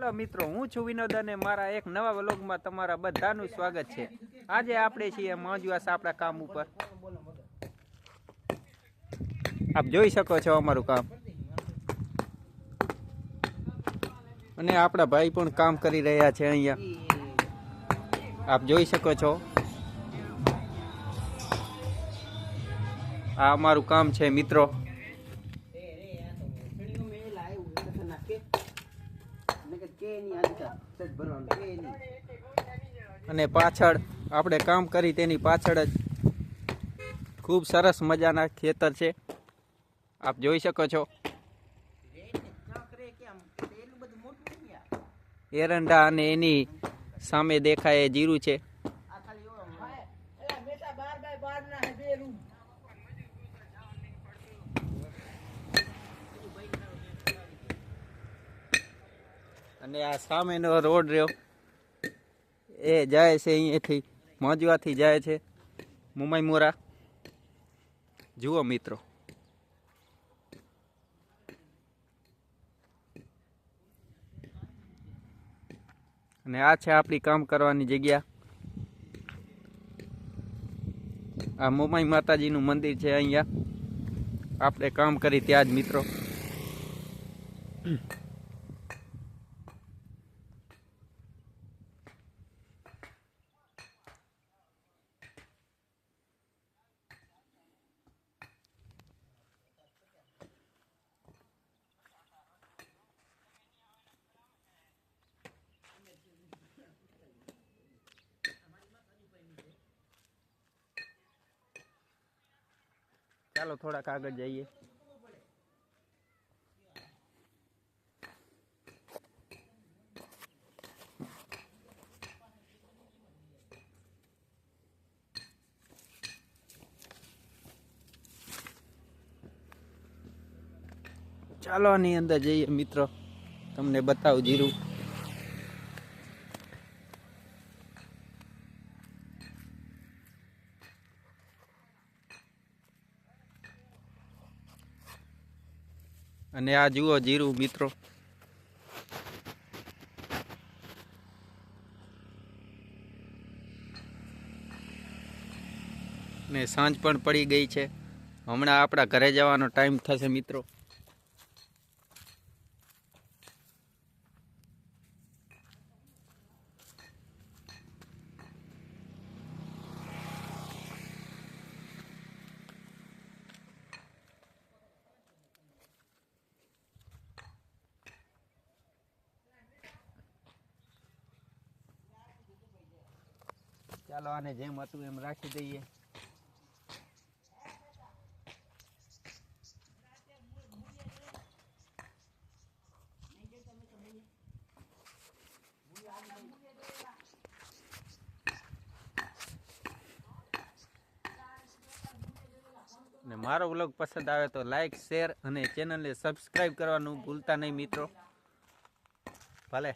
Hello મિત્રો, હું છું વિનોદ અને મારા એક નવા વ્લોગમાં તમારા બધાનું સ્વાગત છે। આજે આપણે છીએ મોજવાસ આપણા કામ ઉપર। આપ જોઈ શકો છો અમારું કામ, અને આપણા ભાઈ પણ કામ કરી રહ્યા છે અહીંયા। આપ જોઈ શકો છો આ અમારું કામ છે મિત્રો। અને પાછળ આપણે કામ કરી તેની પાછળ જ ખૂબ સરસ મજાના ખેતર છે, આપ જોઈ શકો છો। એરંડા અને એની સામે દેખાય જીરું છે। અને આ સામેનો રોડ રહ્યો એ જાય છે અહીંયાથી મોજવાથી જાય છે મુંબઈ-મોરા। જુઓ મિત્રો, અને આ છે આપણી કામ કરવાની જગ્યા। આ મુંબઈ માતાજીનું મંદિર છે અહીંયા આપણે કામ કરી ત્યાં જ મિત્રો। ચાલો થોડાક આગળ જઈએ। ચાલો આની અંદર જઈએ મિત્રો, તમને બતાવું જીરું। અને આ જુઓ જીરું મિત્રો, ને સાંજ પણ પડી ગઈ છે, હમણાં આપણા ઘરે જવાનો ટાઈમ થશે મિત્રો। ચાલો આને જેમ હતું એમ રાખી દઈએ। ને મારો વ્લોગ પસંદ આવે તો લાઈક, શેર અને ચેનલને સબસ્ક્રાઈબ કરવાનું ભૂલતા નહીં મિત્રો। ભલે।